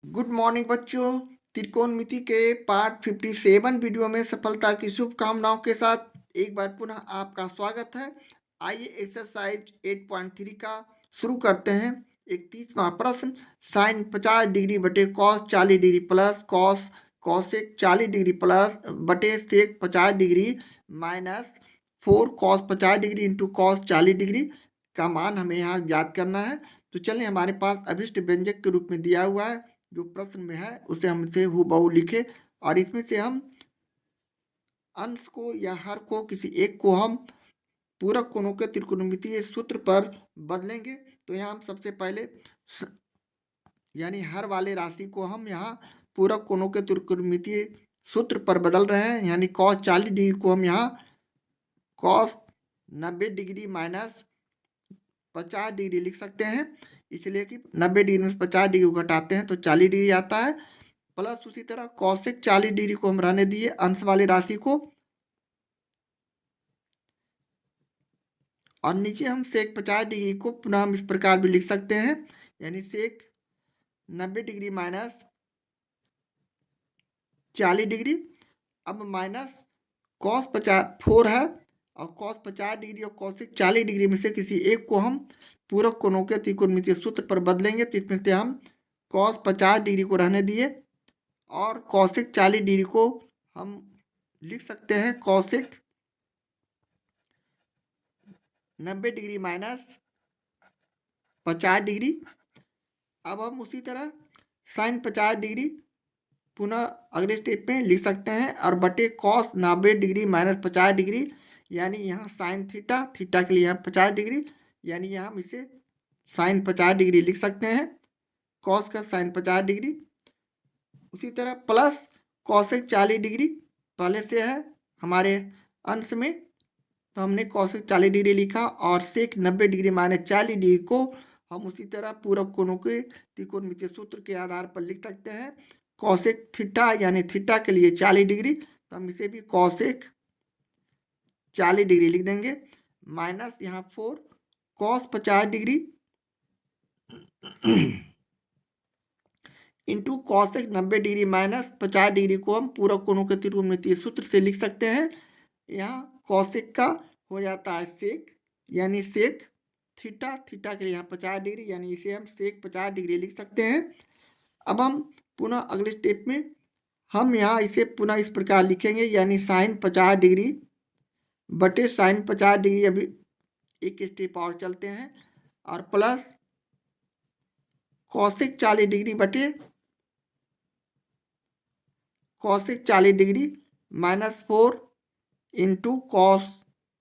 Good morning बच्चों। त्रिकोणमिति के part 57 video में सफलता की शुभकामनाओं के साथ एक बार पुनः आपका स्वागत है। आइए एक्सरसाइज 8.3 का शुरू करते हैं। 31वां प्रश्न, साइन 50 डिग्री बटे cos 40 degree plus cos cosec 40 degree plus बटे सेक 50 degree minus 4 cos 50 degree into cos 40 degree का मान हमें यहाँ ज्ञात करना है। तो चलिए, हमारे पास अभिष्ट व्यंजक के रूप में दिया हुआ है, जो प्रश्न में है उसे हम इसे हूबहू लिखे और इसमें से हम अंश को या हर को किसी एक को हम पूरक कोणों के त्रिकोणमितीय सूत्र पर बदलेंगे। तो यहाँ हम सबसे पहले यानी हर वाले राशि को हम यहाँ पूरक कोणों के त्रिकोणमितीय सूत्र पर बदल रहे हैं। यानी cos 40 डिग्री को हम यहाँ cos 90 डिग्री माइनस 50 डिग्री लिख सकते हैं, इसलिए कि 90 डिग्री में 50 डिग्री को घटाते हैं तो 40 डिग्री आता है। प्लस उसी तरह कॉसेक 40 डिग्री को हम रहने दिए अंश वाली राशि को, और नीचे हम सेक 50 डिग्री को पुनः हम इस प्रकार भी लिख सकते हैं, यानी सेक 90 डिग्री माइनस 40 डिग्री। अब माइनस कॉस 4 है और कॉस 50 डिग्री और कॉसेक 40 डिग्री में से किसी एक को हम पूरक कोणों के त्रिकोणमितीय सूत्र पर बदलेंगे। तो इसमें से हम कॉस 50 डिग्री को रहने दिए और कॉसेक 40 डिग्री को हम लिख सकते हैं कॉसेक 90 डिग्री माइनस 50 डिग्री। अब हम उसी तरह साइन 50 डिग्री पुनः अगले स्टेप में लिख सकते हैं और बटे कॉस 90 डिग्री माइनस 50 डिग्री, यानी यहाँ साइन थीटा, थीटा के लिए यहाँ 50 डिग्री, यानी यहाँ हम इसे साइन 50 डिग्री लिख सकते हैं, कॉस का साइन 50 डिग्री। उसी तरह प्लस कॉसेक 40 डिग्री पहले से है हमारे अंश में, तो हमने कॉसेक 40 डिग्री लिखा और सेक 90 डिग्री माइनस 40 डिग्री को हम उसी तरह पूरक कोणों के त्रिकोणमितीय सूत्र के आधार पर लिख सकते हैं। कॉसेक थीटा यानी थीटा के लिए 40 डिग्री, तो हम इसे भी कॉसेक 40 डिग्री लिख देंगे, माइनस यहाँ 4 cos 50 degree into cosec 90 degree minus 50 degree को हम पूरक कोणों के त्रिकोणमितीय सूत्र से लिख सकते हैं। यहाँ कॉसेक का हो जाता है सेक, यानी सेक थीटा, थीटा के लिए यहाँ 50 डिग्री, यानी इसे हम सेक 50 डिग्री लिख सकते हैं। अब हम पुनः अगले स्टेप में हम यहाँ इसे पुनः इस प्रकार लिखेंगे, यानी साइन 50 डिग्री बटे साइन 50 डिग्री, अभी एक स्टेप और चलते हैं, और प्लस कॉसेक 40 डिग्री बटे cosec 40 degree minus 4 into cos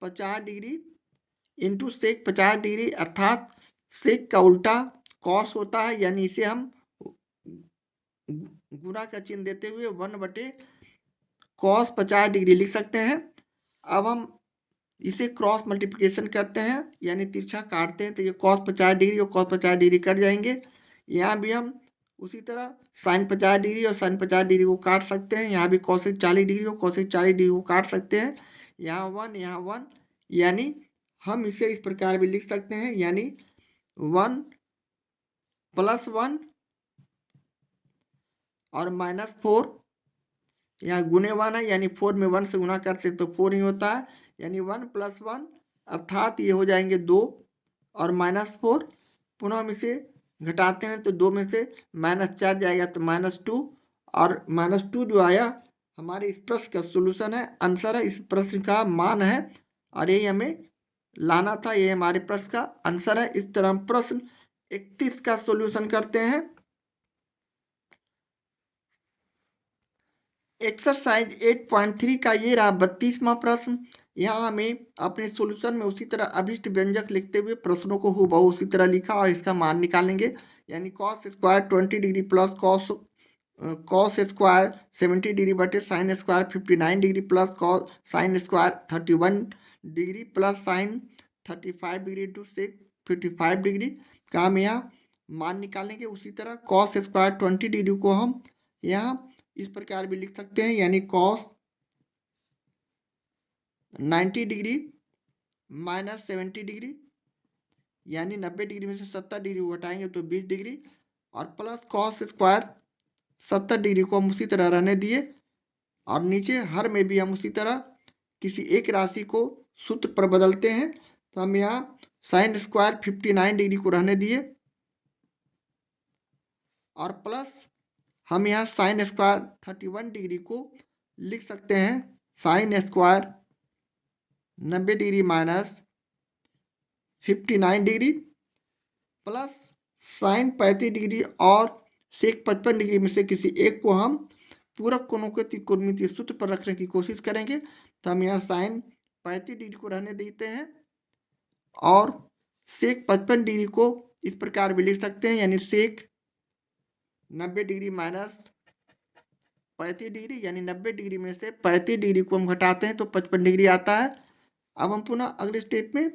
50 degree into sec 50 degree, अर्थात सेक का उल्टा कॉस होता है, यानी इसे हम गुणा का चिन्ह देते हुए 1 बटे कॉस 50 डिग्री लिख सकते हैं। अब हम इसे क्रॉस मल्टीप्लिकेशन करते हैं, यानी तिरछा काटते हैं, तो ये कॉस 50 डिग्री और कॉस 50 डिग्री कट जाएंगे। यहाँ भी हम उसी तरह साइन 50 डिग्री और साइन 50 डिग्री को काट सकते हैं, यहाँ भी कॉसेक 40 डिग्री और कॉसेक 40 डिग्री को काट सकते हैं। यहाँ 1 यहाँ 1, यानी हम इसे इस प्रकार भी लिख सकते हैं, यानी 1 प्लस 1 और माइनस 4, यहाँ गुने 1 है, यानी 4 में 1 से गुना करते तो 4 ही होता है, यानी 1 प्लस 1 अर्थात ये हो जाएंगे 2 और माइनस 4, पुनः हम इसे घटाते हैं तो 2 में से -4 जाएगा तो -2, और -2 जो आया हमारे इस प्रश्न का सोल्यूशन है, आंसर है, इस प्रश्न का मान है, और यही हमें लाना था, ये हमारे प्रश्न का आंसर है। इस तरह हम प्रश्न 31 का सोल्यूशन करते हैं। एक्सरसाइज 8.3 का ये रहा 32वां प्रश्न। यहाँ हमें अपने सॉल्यूशन में उसी तरह अभिष्ट व्यंजक लिखते हुए प्रश्नों को हूबहू उसी तरह लिखा और इसका मान निकालेंगे, यानी cos square 20 degree plus cos square 70 degree बटे sine square 59 degree plus cos sine square 31 degree plus sine 35 degree two sec 55 degree का हम यहाँ मान निकालेंगे। उसी तरह कॉस स्क्वायर 20 डिग्री को हम यहाँ इस प्रकार भी लिख सकते हैं, यानी कॉस 90 डिग्री माइनस 70 डिग्री, यानी 90 डिग्री में से 70 डिग्री घटाएंगे तो 20 डिग्री, और प्लस कॉस स्क्वायर 70 डिग्री को हम उसी तरह रहने दिए और नीचे हर में भी हम उसी तरह किसी एक राशि को सूत्र पर बदलते हैं। तो हम यहाँ साइन स्क्वायर 59 डिग्री को रहने दिए और प्लस हम यहाँ साइन स्क्वायर 31 डिग्री को लिख सकते हैं sine square 90 degree minus 59 degree plus sine 35 degree और सेक 55 डिग्री में से किसी एक को हम पूरक कोणों के त्रिकोणमितीय सूत्र पर रखने की कोशिश करेंगे। तो हम यहाँ साइन 35 डिग्री को रहने देते हैं और सेक 55 डिग्री को इस प्रकार भी लिख सकते हैं, यानी सेक 90 डिग्री माइनस 35 डिग्री, यानी 90 डिग्री में से 35 डिग्री को हम घटाते हैं तो 55 डिग्री आता है। अब हम पुनः अगले स्टेप में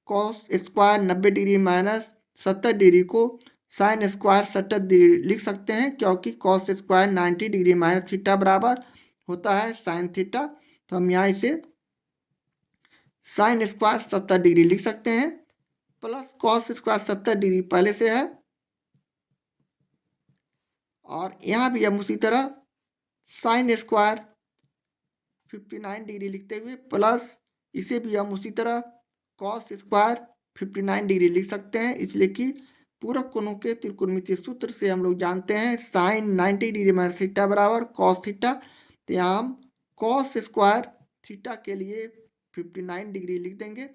cos square 90 degree minus 70 degree को साइन स्क्वायर 70 डिग्री लिख सकते हैं, क्योंकि cos square 90 degree minus theta बराबर होता है साइन थीटा। तो हम यहाँ इसे साइन स्क्वायर 70 डिग्री लिख सकते हैं प्लस कॉस स्क्वायर 70 डिग्री पहले से है और यहाँ भी हम उसी तरह साइन स्क्वायर 59 डिग्री लिखते हुए प्लस इसे भी हम उसी तरह कॉस स्क्वायर 59 डिग्री लिख सकते हैं, इसलिए कि पूरक कोणों के त्रिकोणमितीय सूत्र से हम लोग जानते हैं साइन 90 डिग्री माइनस थीटा बराबर कॉस थीटा। तो यहाँ हम कॉस स्क्वायर थीटा के लिए 59 डिग्री लिख देंगे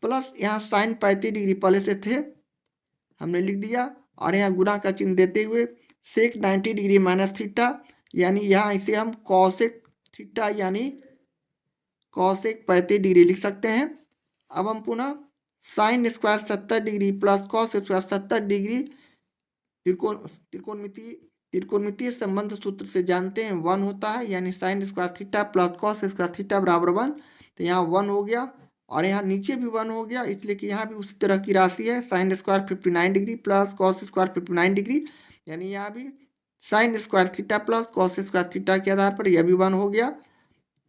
प्लस यहाँ साइन 35 डिग्री पहले से थे हमने लिख दिया और यहाँ गुणा का चिन्ह देते हुए सेक 90 डिग्री माइनस थीटा, यानी यहाँ इसे हम कॉसेक थीटा यानी कॉसेक 35 डिग्री लिख सकते हैं। अब हम पुनः sine square 70 degree plus cos square 70 degree त्रिकोणमितीय संबंध सूत्र से जानते हैं 1 होता है, यानी sine square theta plus cos square theta बराबर 1। तो यहाँ 1 हो गया और यहाँ नीचे भी 1 हो गया, इसलिए कि यहाँ भी उसी तरह की राशि है sign square 59 degree plus cos square 59 degree, यानी यहाँ भी sine square theta plus cos square theta के आधार पर यह भी 1 हो गया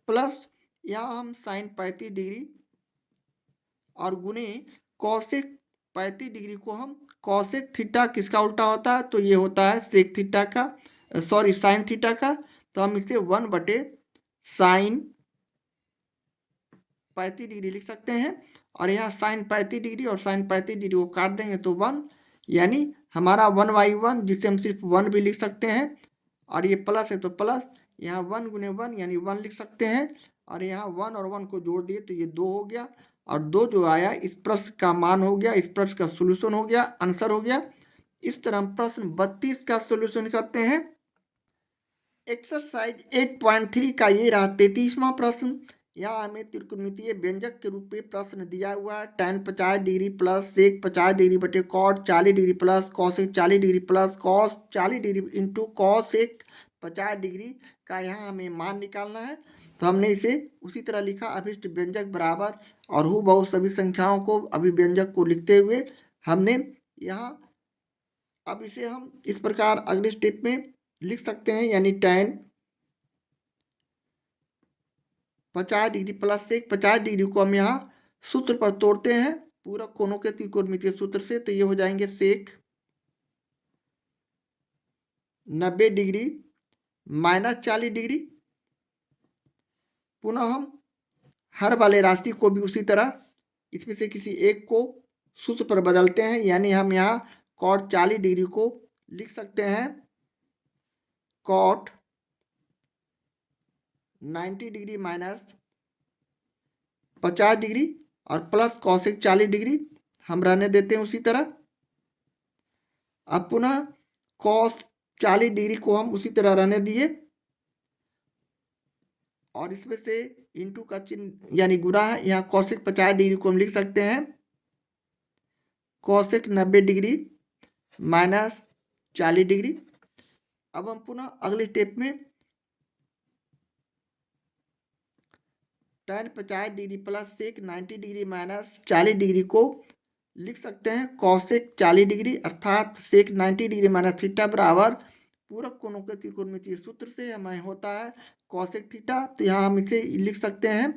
प्लस यहाँ हम साइन 35 डिग्री और गुणे कॉसेक 35 डिग्री को हम कॉसेक थीटा किसका उल्टा होता है, तो ये होता है सेक थीटा का, सॉरी साइन थीटा का। तो हम इसे 1 बटे साइन 35 डिग्री लिख सकते हैं और यहाँ साइन 35 डिग्री और साइन 35 डिग्री को काट देंगे तो 1, यानी हमारा 1/1 जिसे हम सिर्फ 1 भी लिख सकते हैं और ये प्लस है तो प्लस यहाँ 1 गुने 1 यानी 1 लिख सकते हैं और यहाँ 1 और 1 को जोड़ दिए तो ये 2 हो गया और 2 जो आया इस प्रश्न का मान हो गया, इस प्रश्न का सोल्यूशन हो गया, आंसर हो गया। इस तरह हम प्रश्न 32 का सोल्यूशन करते हैं। एक्सरसाइज 8.3 का ये रहा 33वां प्रश्न। यहाँ हमें त्रिकोणमितीय व्यंजक के रूप में प्रश्न दिया हुआ है tan 50 degree plus sec 50 degree बटे cot 40 degree plus cosec 40 degree plus cos 40 degree into cosec 50 degree का यहाँ हमें मान निकालना है। तो हमने इसे उसी तरह लिखा अभिष्ट व्यंजक बराबर और हूबहू सभी संख्याओं को अभिव्यंजक को लिखते हुए हमने यहाँ अब इसे हम इस प्रकार अगले स्टेप में लिख सकते हैं, यानी tan 50 degree plus sec 50 degree को हम यहाँ सूत्र पर तोड़ते हैं पूरक कोणों के त्रिकोणमितीय सूत्र से, तो ये हो जाएंगे सेक 90 डिग्री माइनस 40 डिग्री। पुनः हम हर वाले राशि को भी उसी तरह इसमें से किसी एक को सूत्र पर बदलते हैं, यानी हम यहाँ कॉट 40 डिग्री को लिख सकते हैं कॉट 90 डिग्री माइनस 50 डिग्री और प्लस कॉसेक 40 डिग्री हम रहने देते हैं उसी तरह। अब पुनः कॉस 40 डिग्री को हम उसी तरह रहने दिए और इसमें से इंटू का चिन्ह यानी गुणा है, यहाँ कॉसेक 50 डिग्री को हम लिख सकते हैं कॉसेक 90 डिग्री माइनस 40 डिग्री। अब हम पुनः अगले स्टेप में tan 50 degree plus sec 90 degree minus 40 degree को लिख सकते हैं कॉसेक 40 डिग्री, अर्थात सेक 90 डिग्री माइनस थीटा बराबर पूरक कोणों के त्रिकोणमितीय सूत्र से हमें होता है कॉसेक थीटा। तो यहाँ हम इसे लिख सकते हैं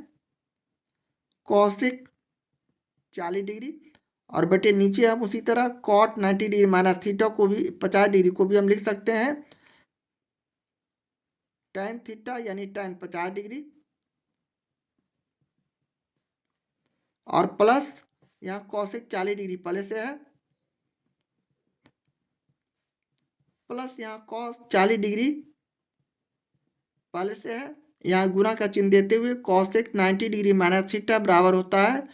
कॉसेक 40 डिग्री और बेटे नीचे हम उसी तरह कॉट 90 डिग्री माइनस थीटा को भी 50 डिग्री को भी हम लिख सकते हैं tan थीटा यानी tan 50 डिग्री और प्लस यहाँ कॉसेक 40 डिग्री पहले से है प्लस यहाँ कॉस 40 डिग्री पहले से है यहाँ गुना का चिन्ह देते हुए कॉसेक 90 डिग्री माइनस थीटा बराबर होता है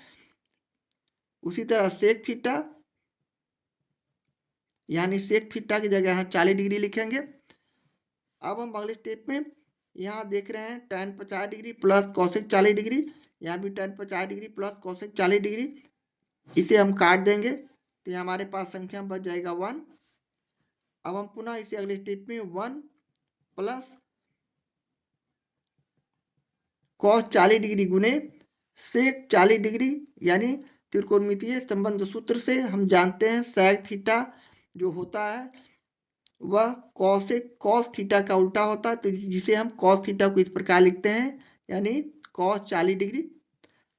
उसी तरह सेक थीटा यानी सेक थीटा की जगह यहाँ 40 डिग्री लिखेंगे। अब हम अगले स्टेप में यहाँ देख रहे हैं tan 50 degree plus cosec 40 degree यहाँ भी tan 50 degree plus cosec 40 degree इसे हम काट देंगे तो ये हमारे पास संख्या बच जाएगा 1। अब हम पुनः इसे अगले स्टेप में 1 प्लस कॉस 40 डिग्री गुने सेक 40 डिग्री यानी त्रिकोणमितीय संबंध सूत्र से हम जानते हैं सेक थीटा जो होता है वह कॉस थीटा का उल्टा होता है तो जिसे हम कॉस थीटा को इस प्रकार लिखते हैं यानी कॉस 40 डिग्री।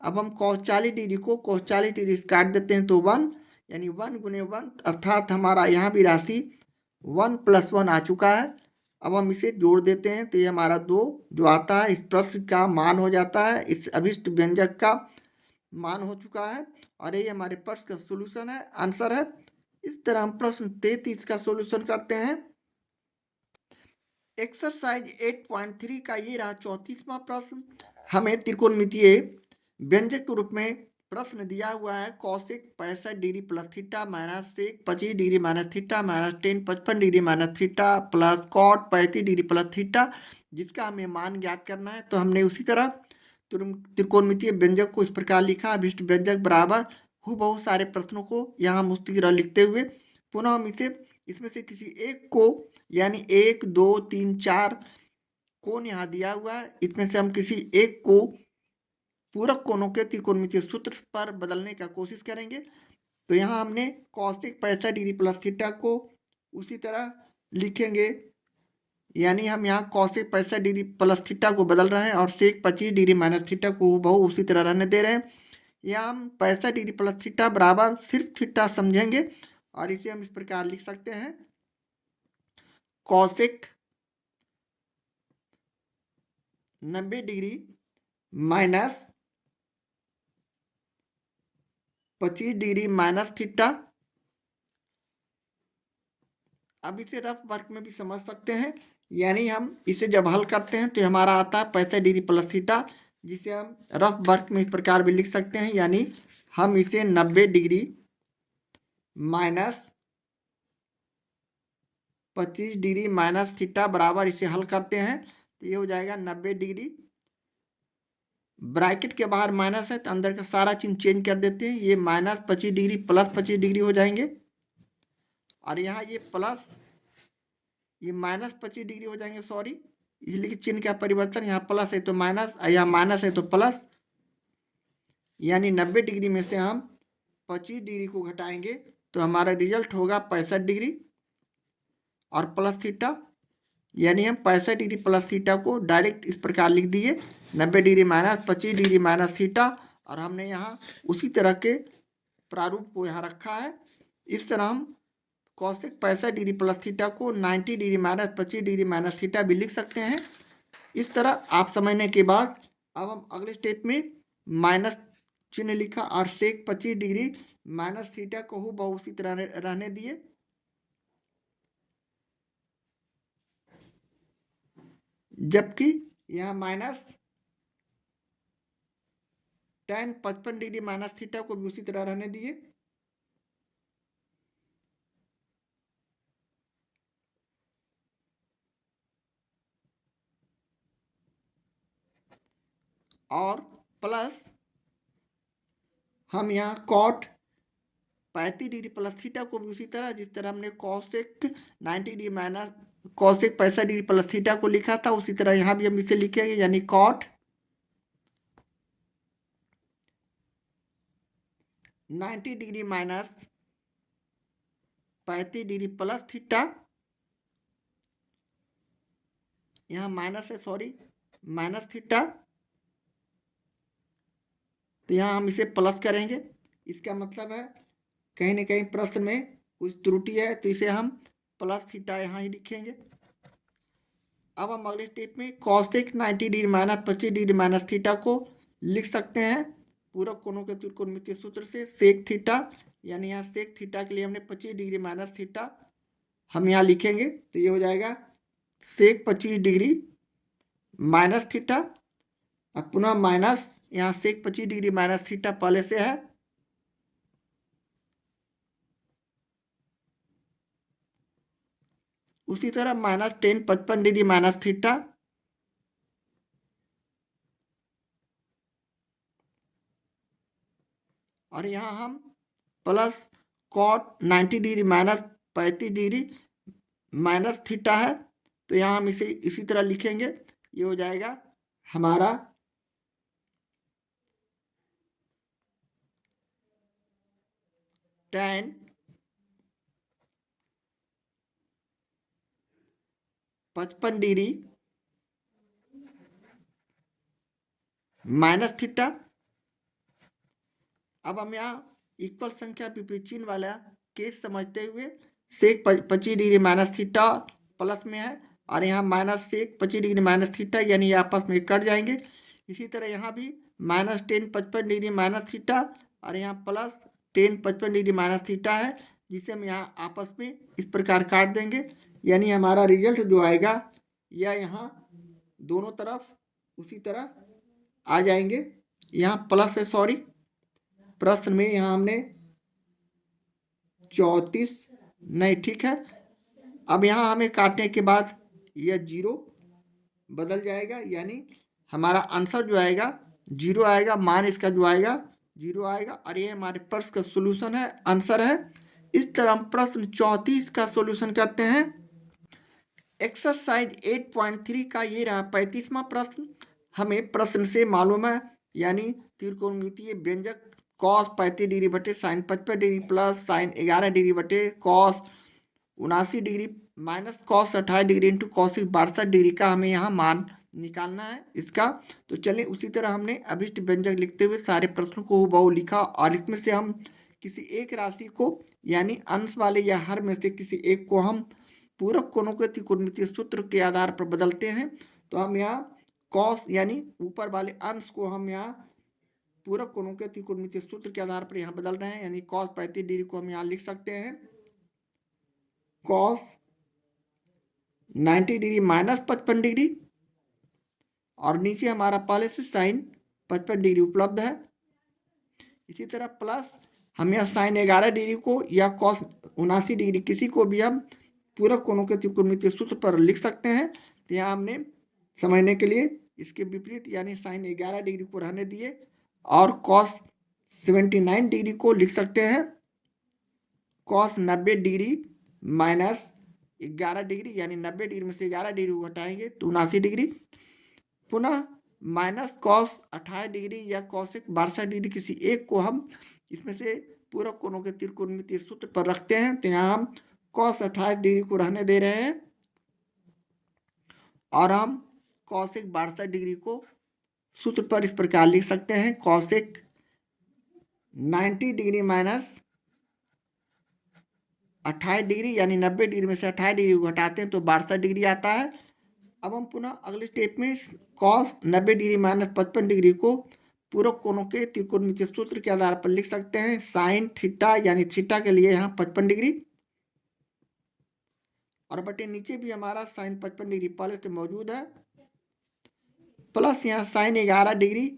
अब हम कॉस 40 डिग्री को कॉस 40 डिग्री से काट देते हैं तो 1 यानी 1 गुने 1 अर्थात हमारा यहाँ भी राशि 1 + 1 आ चुका है। अब हम इसे जोड़ देते हैं तो ये हमारा 2 जो आता है इस प्रश्न का मान हो जाता है इस अभिष्ट व्यंजक का मान हो चुका है और ये हमारे प्रश्न का सोल्यूशन है आंसर है। इस तरह हम प्रश्न 33 का सोल्यूशन करते हैं। एक्सरसाइज 8.3 का ये रहा 34वां प्रश्न। हमें त्रिकोणमितीय व्यंजक के रूप में प्रश्न दिया हुआ है cosec 65 degree plus theta minus sec 25 degree minus theta minus ten 55 degree minus theta plus cot 35 degree plus theta जिसका हमें मान ज्ञात करना है। तो हमने उसी तरह त्रिकोणमितीय व्यंजक को इस प्रकार लिखा अभिष्ट व्यंजक बराबर बहुत सारे प्रश्नों को यहाँ हम उसी तरह लिखते हुए पुनः हम इसे इसमें से किसी एक को यानी 1 2 3 4 कोण यहाँ दिया हुआ है इसमें से हम किसी एक को पूरक कोणों के त्रिकोणमितीय सूत्र पर बदलने का कोशिश करेंगे। तो यहाँ हमने कॉसेक 65 डिग्री प्लस थीटा को उसी तरह लिखेंगे यानी हम यहाँ कॉसेक 65 डिग्री प्लस थीटा को बदल रहे हैं और सेक 25 डिग्री माइनस थीटा को बहु उसी तरह रहने दे रहे हैं। यहाँ हम 65 डिग्री प्लस थीटा बराबर सिर्फ थीटा समझेंगे और इसे हम इस प्रकार लिख सकते हैं cosec 90 degree minus 25 degree minus theta. अब इसे रफ वर्क में भी समझ सकते हैं यानी हम इसे जब हल करते हैं तो हमारा आता है 65 डिग्री प्लस थीटा जिसे हम रफ वर्क में इस प्रकार भी लिख सकते हैं यानी हम इसे 90 degree minus 25 degree minus theta बराबर इसे हल करते हैं तो ये हो जाएगा 90 डिग्री ब्रैकेट के बाहर माइनस है तो अंदर का सारा चिन्ह चेंज कर देते हैं ये माइनस 25 डिग्री प्लस 25 डिग्री हो जाएंगे और यहाँ ये प्लस ये माइनस 25 डिग्री हो जाएंगे सॉरी इसलिए चिन्ह का परिवर्तन यहाँ प्लस है तो माइनस यहाँ माइनस है तो प्लस यानी 90 डिग्री में से हम 25 डिग्री को घटाएंगे तो हमारा रिजल्ट होगा 65 डिग्री और प्लस थीटा यानी हम 65 डिग्री प्लस थीटा को डायरेक्ट इस प्रकार लिख दिए 90 degree minus 25 degree minus theta और हमने यहाँ उसी तरह के प्रारूप को यहाँ रखा है। इस तरह हम कॉसेक 65 डिग्री प्लस थीटा को 90 degree minus 25 degree minus theta भी लिख सकते हैं। इस तरह आप समझने के बाद अब हम अगले स्टेप में माइनस चिन्ह लिखा और सेक 25 डिग्री माइनस थीटा को बहु उसी तरह रहने दिए जबकि यहाँ minus tan 55 degree minus theta को भी उसी तरह रहने दिए और प्लस हम यहाँ कॉट 35 डिग्री प्लस थीटा को भी उसी तरह जिस तरह हमने cosec 90 degree minus cosec 65 degree plus theta को लिखा था उसी तरह यहाँ भी हम इसे लिखेंगे यानी cot 90 degree minus 35 degree plus theta यहाँ माइनस है सॉरी माइनस थीटा तो यहाँ हम इसे प्लस करेंगे इसका मतलब है कहीं ना कहीं प्रश्न में कुछ त्रुटि है, तो इसे हम प्लस थीटा यहाँ ही लिखेंगे। अब हम अगले स्टेप में cosec 90 degree minus 25 degree minus theta को लिख सकते हैं पूरक कोणों के त्रिकोणमितीय सूत्र से सेक थीटा, यानी यहाँ सेक थीटा के लिए हमने 25 डिग्री माइनस थीटा हम यहाँ लिखेंगे, तो ये हो जाएगा सेक 25 डिग्री माइनस थीटा। अब पुनः माइनस यहाँ सेक 25 डिग्री माइनस थीटा पहले से है, उसी तरह माइनस 10 55 डिग्री माइनस थीटा, और यहाँ हम plus cot 90 degree minus 35 degree minus theta है, तो यहाँ हम इसे इसी तरह लिखेंगे। ये हो जाएगा हमारा tan 55 डिग्री माइनस थीटा। अब हम यहाँ इक्वल संख्या विपरीत चिन्ह वाला केस समझते हुए sec 25 degree minus theta plus में है, और यहाँ minus sec 25 degree minus theta, यानी ये आपस में कट जाएंगे। इसी तरह यहाँ भी माइनस 10 55 डिग्री माइनस थीटा और यहाँ प्लस 10 55 डिग्री माइनस थीटा है, जिसे हम यहाँ आपस में इस प्रकार काट देंगे, यानी हमारा रिजल्ट जो आएगा यह यहाँ दोनों तरफ उसी तरह आ जाएंगे। यहाँ प्लस है, सॉरी, प्रश्न में यहाँ हमने 34 नहीं, ठीक है। अब यहाँ हमें काटने के बाद यह 0 बदल जाएगा, यानी हमारा आंसर जो आएगा 0 आएगा, मान इसका जो आएगा 0 आएगा, और ये हमारे प्रश्न का सोल्यूशन है, आंसर है। इस तरह हम प्रश्न 34 का सोल्यूशन करते हैं। एक्सरसाइज 8.3 का ये रहा 35वां प्रश्न। हमें प्रश्न से मालूम है, यानी त्रिकोणमितीय व्यंजक कॉस 35 डिग्री बटे sine 55 degree plus sine 11 degree बटे cos 79 degree minus cos 28 degree into cos 62 degree का हमें यहाँ मान निकालना है इसका। तो चलिए उसी तरह हमने अभिष्ट व्यंजक लिखते हुए सारे प्रश्नों को हूबहू लिखा, और इसमें से हम किसी एक राशि को यानी अंश वाले या हर में से किसी एक को हम पूरक कोणों के त्रिकोणमितीय सूत्र के आधार पर बदलते हैं। तो हम यहाँ कॉस यानी ऊपर वाले अंश को हम यहाँ पूरक कोणों के त्रिकोणमितीय सूत्र के आधार पर यहाँ बदल रहे हैं, यानी कॉस 35 डिग्री को हम यहाँ लिख सकते हैं कॉस 90 डिग्री माइनस 55 डिग्री, और नीचे हमारा पहले से साइन 55 डिग्री उपलब्ध है। इसी तरह प्लस हम यहाँ साइन 11 डिग्री को या कॉस 79 डिग्री किसी को भी हम पूरक कोणों के त्रिकोणमितीय सूत्र पर लिख सकते हैं। तो यहाँ हमने समझने के लिए इसके विपरीत यानी साइन 11 डिग्री को रहने दिए, और कॉस 79 डिग्री को लिख सकते हैं कॉस 90 डिग्री माइनस 11 डिग्री, यानी 90 डिग्री में से 11 डिग्री को हटाएंगे तो 79 डिग्री, पुनः माइनस कॉस 28 डिग्री या कॉसेक 62 डिग्री किसी एक को हम इसमें से पूरक कोणों के त्रिकोणमितीय सूत्र पर रखते हैं। तो यहाँ हम कॉस 28 डिग्री को रहने दे रहे हैं, और हम कॉसेक 62 डिग्री को सूत्र पर इस प्रकार लिख सकते हैं कॉसेक 90 डिग्री माइनस 28 डिग्री, यानी 90 डिग्री में से 28 डिग्री को घटाते हैं तो 62 डिग्री आता है। अब हम पुनः अगले स्टेप में कॉस 90 डिग्री माइनस 55 डिग्री को पूरक कोणों के त्रिकोणमितीय सूत्र के आधार पर लिख सकते हैं साइन थीटा, यानी थीटा के लिए यहाँ 55 डिग्री, और बटे नीचे भी हमारा साइन 55 डिग्री पहले से मौजूद है, प्लस यहाँ साइन 11 डिग्री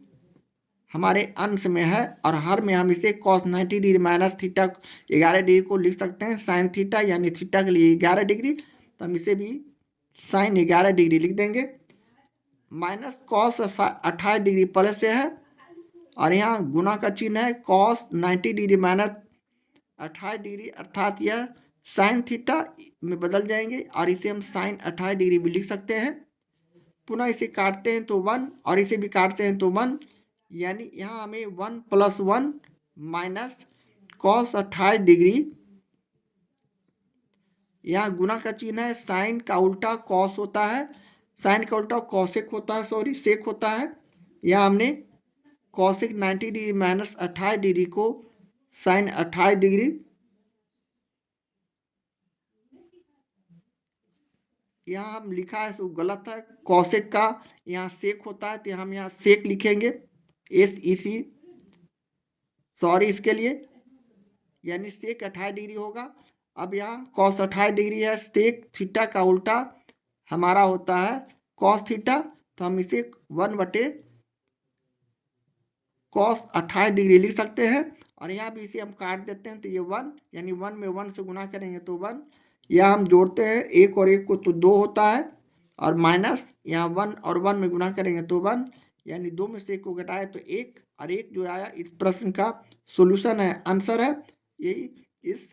हमारे अंश में है, और हर में हम इसे cos 90 degree minus theta 11 degree को लिख सकते हैं साइन थीटा, यानी थीटा के लिए 11 डिग्री, तो हम इसे भी साइन 11 डिग्री लिख देंगे। माइनस कॉस 28 डिग्री प्लस से है, और यहाँ गुना का चिन्ह है कॉस 90 डिग्री माइनस 28 डिग्री, अर्थात यह साइन थीटा में बदल जाएंगे, और इसे हम साइन 28 डिग्री भी लिख सकते हैं। पुनः इसे काटते हैं तो 1, और इसे भी काटते हैं तो 1, यानी यहाँ हमें 1 + 1 माइनस कॉस 28 डिग्री, यहाँ गुना का चिन्ह है, साइन का उल्टा कॉस होता है, साइन का उल्टा कॉसेक होता है, सॉरी सेक होता है। यहाँ हमने कॉसेक 90 डिग्री माइनस 28 डिग्री को साइन 28 डिग्री यहाँ हम लिखा है सो गलत है। कॉसेक का यहाँ सेक होता है तो हम यहाँ सेक लिखेंगे, SEC, सॉरी इसके लिए, यानी सेक 28 डिग्री होगा। अब यहाँ कॉस 28 डिग्री है, सेक थीटा का उल्टा हमारा होता है कॉस थीटा, तो हम इसे 1/cos 28 डिग्री लिख सकते हैं। और यहाँ भी इसे हम काट देते हैं तो ये 1, यानी 1 में 1 से गुना करेंगे तो 1, या हम जोड़ते हैं 1 और 1 को तो 2 होता है, और माइनस यहाँ 1 और 1 में गुना करेंगे तो 1, यानी 2 में से 1 को घटाए तो 1, और 1 जो आया इस प्रश्न का सोल्यूशन है, आंसर है। यही इस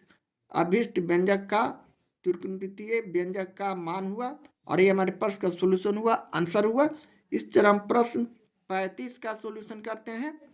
अभिष्ट व्यंजक का त्रिकोणमितीय व्यंजक का मान हुआ, और ये हमारे प्रश्न का सोल्यूशन हुआ, आंसर हुआ। इस तरह हम प्रश्न 35 का सोल्यूशन करते हैं।